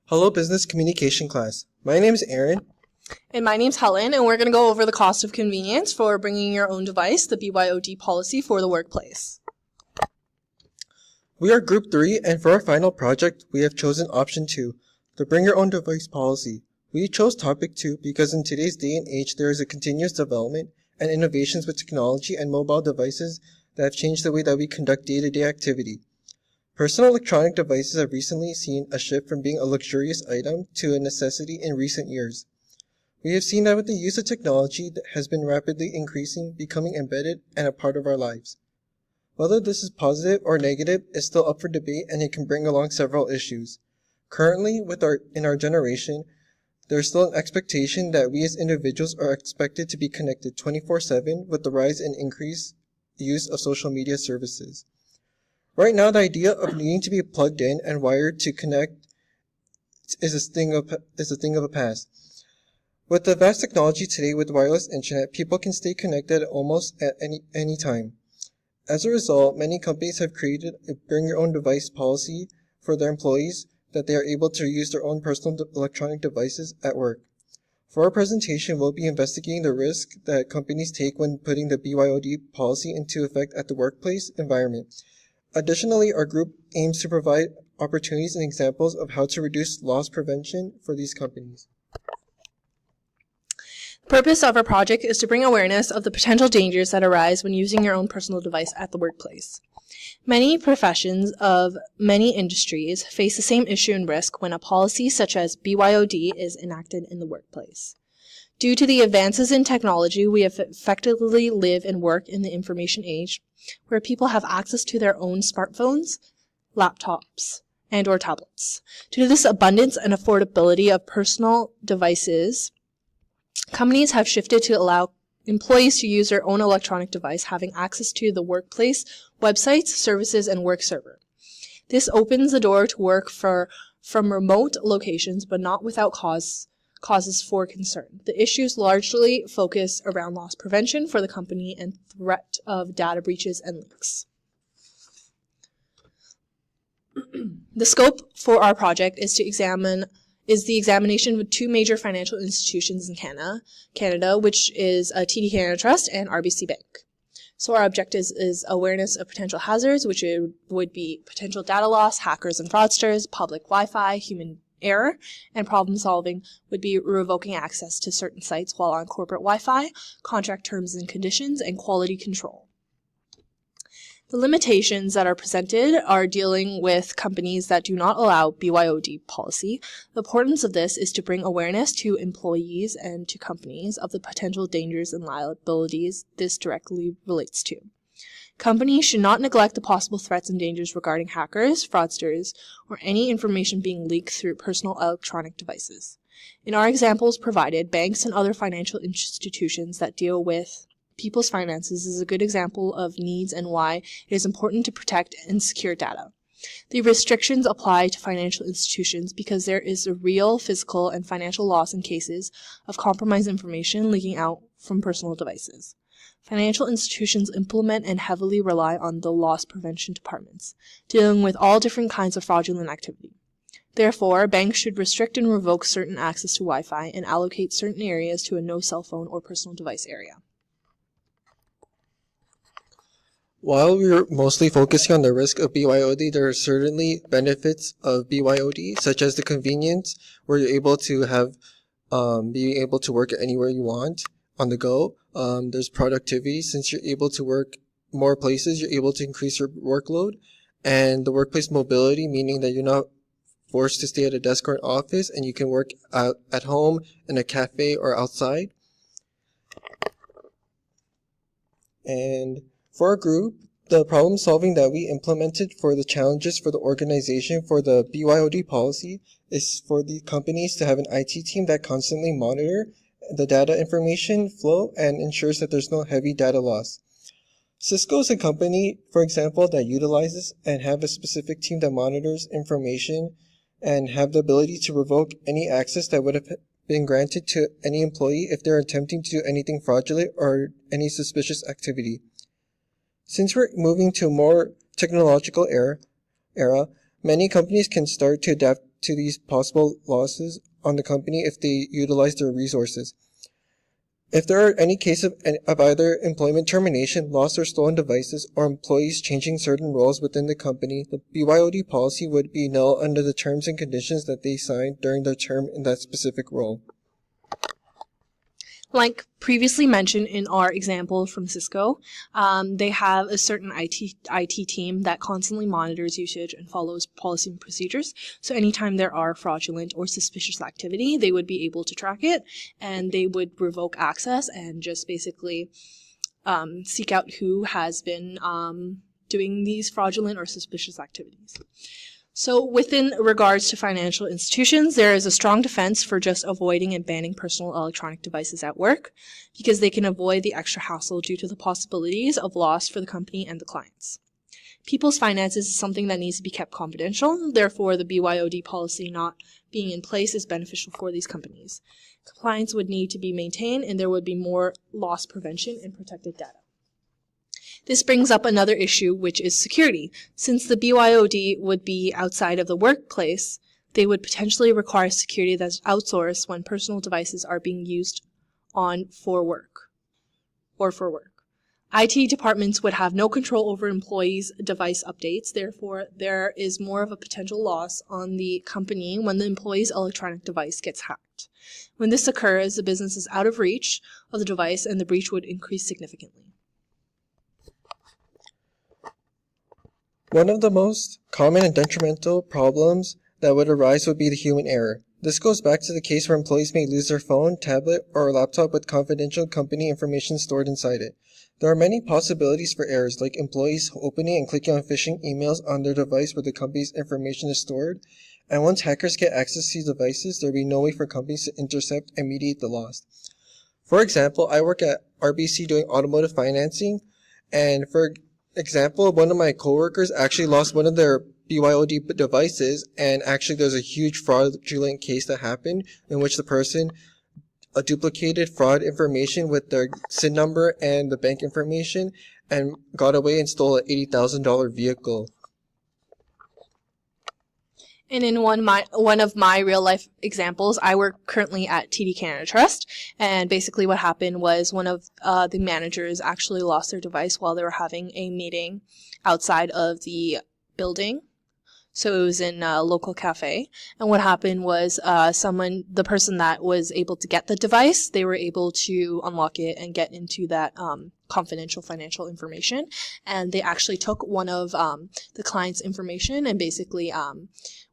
Hello, business communication class. My name is Aaron. And my name's Helen, and we're going to go over the cost of convenience for bringing your own device, the BYOD policy for the workplace. We are Group 3, and for our final project, we have chosen Option 2, the Bring Your Own Device policy. We chose Topic 2 because in today's day and age, there is a continuous development and innovations with technology and mobile devices that have changed the way that we conduct day-to-day activity. Personal electronic devices have recently seen a shift from being a luxurious item to a necessity in recent years. We have seen that with the use of technology that has been rapidly increasing, becoming embedded and a part of our lives. Whether this is positive or negative is still up for debate, and it can bring along several issues. Currently, in our generation, there is still an expectation that we as individuals are expected to be connected 24/7 with the rise and increased use of social media services. Right now, the idea of needing to be plugged in and wired to connect is a thing of the past. With the vast technology today with wireless internet, people can stay connected almost at any time. As a result, many companies have created a bring your own device policy for their employees that they are able to use their own personal electronic devices at work. For our presentation, we'll be investigating the risk that companies take when putting the BYOD policy into effect at the workplace environment. Additionally, our group aims to provide opportunities and examples of how to reduce loss prevention for these companies. The purpose of our project is to bring awareness of the potential dangers that arise when using your own personal device at the workplace. Many professions of many industries face the same issue and risk when a policy such as BYOD is enacted in the workplace. Due to the advances in technology, we effectively live and work in the information age, where people have access to their own smartphones, laptops, and or tablets. Due to this abundance and affordability of personal devices, companies have shifted to allow employees to use their own electronic device, having access to the workplace websites, services, and work server. This opens the door to work from remote locations, but not without causes for concern. The issues largely focus around loss prevention for the company and threat of data breaches and leaks. The scope for our project is the examination of two major financial institutions in Canada, which is TD Canada Trust and RBC Bank. So our objective is awareness of potential hazards, which would be potential data loss, hackers and fraudsters, public Wi-Fi, human error, and problem solving would be revoking access to certain sites while on corporate Wi-Fi, contract terms and conditions, and quality control. The limitations that are presented are dealing with companies that do not allow BYOD policy. The importance of this is to bring awareness to employees and to companies of the potential dangers and liabilities this directly relates to. Companies should not neglect the possible threats and dangers regarding hackers, fraudsters, or any information being leaked through personal electronic devices. In our examples provided, banks and other financial institutions that deal with people's finances is a good example of needs and why it is important to protect and secure data. The restrictions apply to financial institutions because there is a real physical and financial loss in cases of compromised information leaking out from personal devices. Financial institutions implement and heavily rely on the loss prevention departments, dealing with all different kinds of fraudulent activity. Therefore, banks should restrict and revoke certain access to Wi-Fi and allocate certain areas to a no cell phone or personal device area. While we're mostly focusing on the risk of BYOD, there are certainly benefits of BYOD, such as the convenience, where you're able to being able to work anywhere you want on the go. There's productivity, since you're able to work more places, you're able to increase your workload, and the workplace mobility, meaning that you're not forced to stay at a desk or an office, and you can work out at home, in a cafe, or outside. And for our group, the problem solving that we implemented for the challenges for the organization for the BYOD policy is for the companies to have an IT team that constantly monitor the data information flow and ensures that there's no heavy data loss. Cisco is a company, for example, that utilizes and have a specific team that monitors information and have the ability to revoke any access that would have been granted to any employee if they're attempting to do anything fraudulent or any suspicious activity. Since we're moving to a more technological era, many companies can start to adapt to these possible losses on the company if they utilize their resources. If there are any cases of either employment termination, lost or stolen devices, or employees changing certain roles within the company, the BYOD policy would be null under the terms and conditions that they signed during their term in that specific role. Like previously mentioned in our example from Cisco, they have a certain IT team that constantly monitors usage and follows policy and procedures. So anytime there are fraudulent or suspicious activity, they would be able to track it, and they would revoke access and just basically seek out who has been doing these fraudulent or suspicious activities. So within regards to financial institutions, there is a strong defense for just avoiding and banning personal electronic devices at work because they can avoid the extra hassle due to the possibilities of loss for the company and the clients. People's finances is something that needs to be kept confidential. Therefore, the BYOD policy not being in place is beneficial for these companies. Compliance would need to be maintained, and there would be more loss prevention and protected data. This brings up another issue, which is security. Since the BYOD would be outside of the workplace, they would potentially require security that's outsourced when personal devices are being used for work. IT departments would have no control over employees' device updates. Therefore, there is more of a potential loss on the company when the employee's electronic device gets hacked. When this occurs, the business is out of reach of the device and the breach would increase significantly. One of the most common and detrimental problems that would arise would be the human error. This goes back to the case where employees may lose their phone, tablet, or laptop with confidential company information stored inside it. There are many possibilities for errors, like employees opening and clicking on phishing emails on their device where the company's information is stored. And once hackers get access to these devices, there will be no way for companies to intercept and mediate the loss. For example, I work at RBC doing automotive financing, and for example, one of my coworkers actually lost one of their BYOD devices, and actually there's a huge fraudulent case that happened in which the person duplicated fraud information with their SIN number and the bank information and got away and stole an $80,000 vehicle. And in one of my real life examples, I work currently at TD Canada Trust, and basically what happened was one of the managers actually lost their device while they were having a meeting outside of the building. So it was in a local cafe, and what happened was the person that was able to get the device, they were able to unlock it and get into that confidential financial information, and they actually took one of the client's information and basically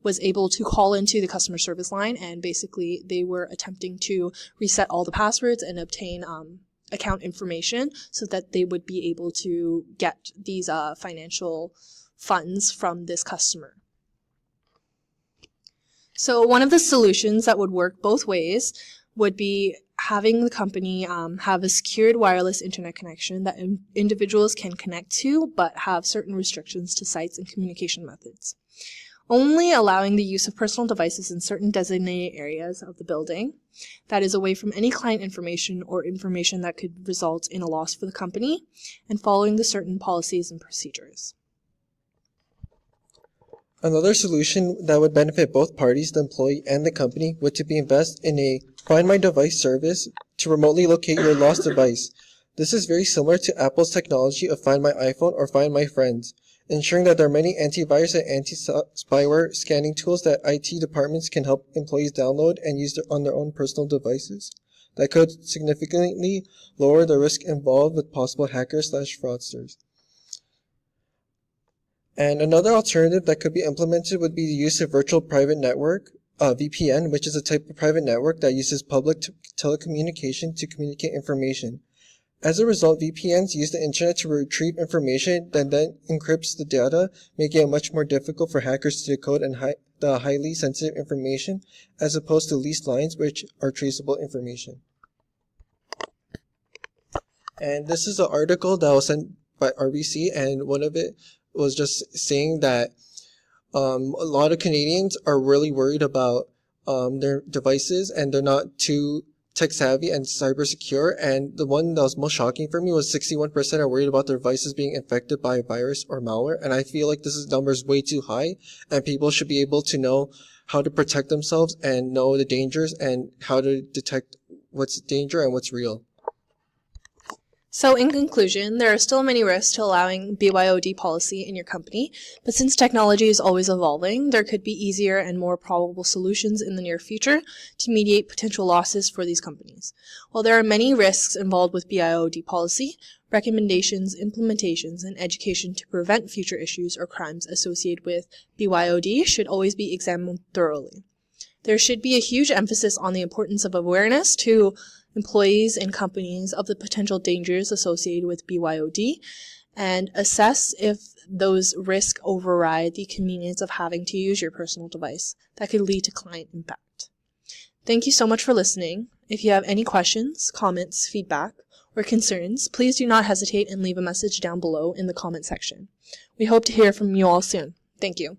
was able to call into the customer service line, and basically they were attempting to reset all the passwords and obtain account information so that they would be able to get these financial funds from this customer. So one of the solutions that would work both ways would be having the company have a secured wireless internet connection that individuals can connect to, but have certain restrictions to sites and communication methods. Only allowing the use of personal devices in certain designated areas of the building that is away from any client information or information that could result in a loss for the company, and following the certain policies and procedures. Another solution that would benefit both parties, the employee and the company, would to be invest in a Find My Device service to remotely locate your lost device. This is very similar to Apple's technology of Find My iPhone or Find My Friends, ensuring that there are many antivirus and anti-spyware scanning tools that IT departments can help employees download and use on their own personal devices that could significantly lower the risk involved with possible hackers/fraudsters. And another alternative that could be implemented would be the use of virtual private network, VPN, which is a type of private network that uses public telecommunication to communicate information. As a result, VPNs use the internet to retrieve information that then encrypts the data, making it much more difficult for hackers to decode the highly sensitive information, as opposed to leased lines, which are traceable information. And this is an article that was sent by RBC, and one of it was just saying that a lot of Canadians are really worried about their devices, and they're not too tech savvy and cyber secure. And the one that was most shocking for me was 61% are worried about their devices being infected by a virus or malware. And I feel like this number is way too high, and people should be able to know how to protect themselves and know the dangers and how to detect what's danger and what's real. So in conclusion, there are still many risks to allowing BYOD policy in your company, but since technology is always evolving, there could be easier and more probable solutions in the near future to mediate potential losses for these companies. While there are many risks involved with BYOD policy, recommendations, implementations, and education to prevent future issues or crimes associated with BYOD should always be examined thoroughly. There should be a huge emphasis on the importance of awareness to employees and companies of the potential dangers associated with BYOD, and assess if those risks override the convenience of having to use your personal device that could lead to client impact. Thank you so much for listening. If you have any questions, comments, feedback, or concerns, please do not hesitate and leave a message down below in the comment section. We hope to hear from you all soon. Thank you.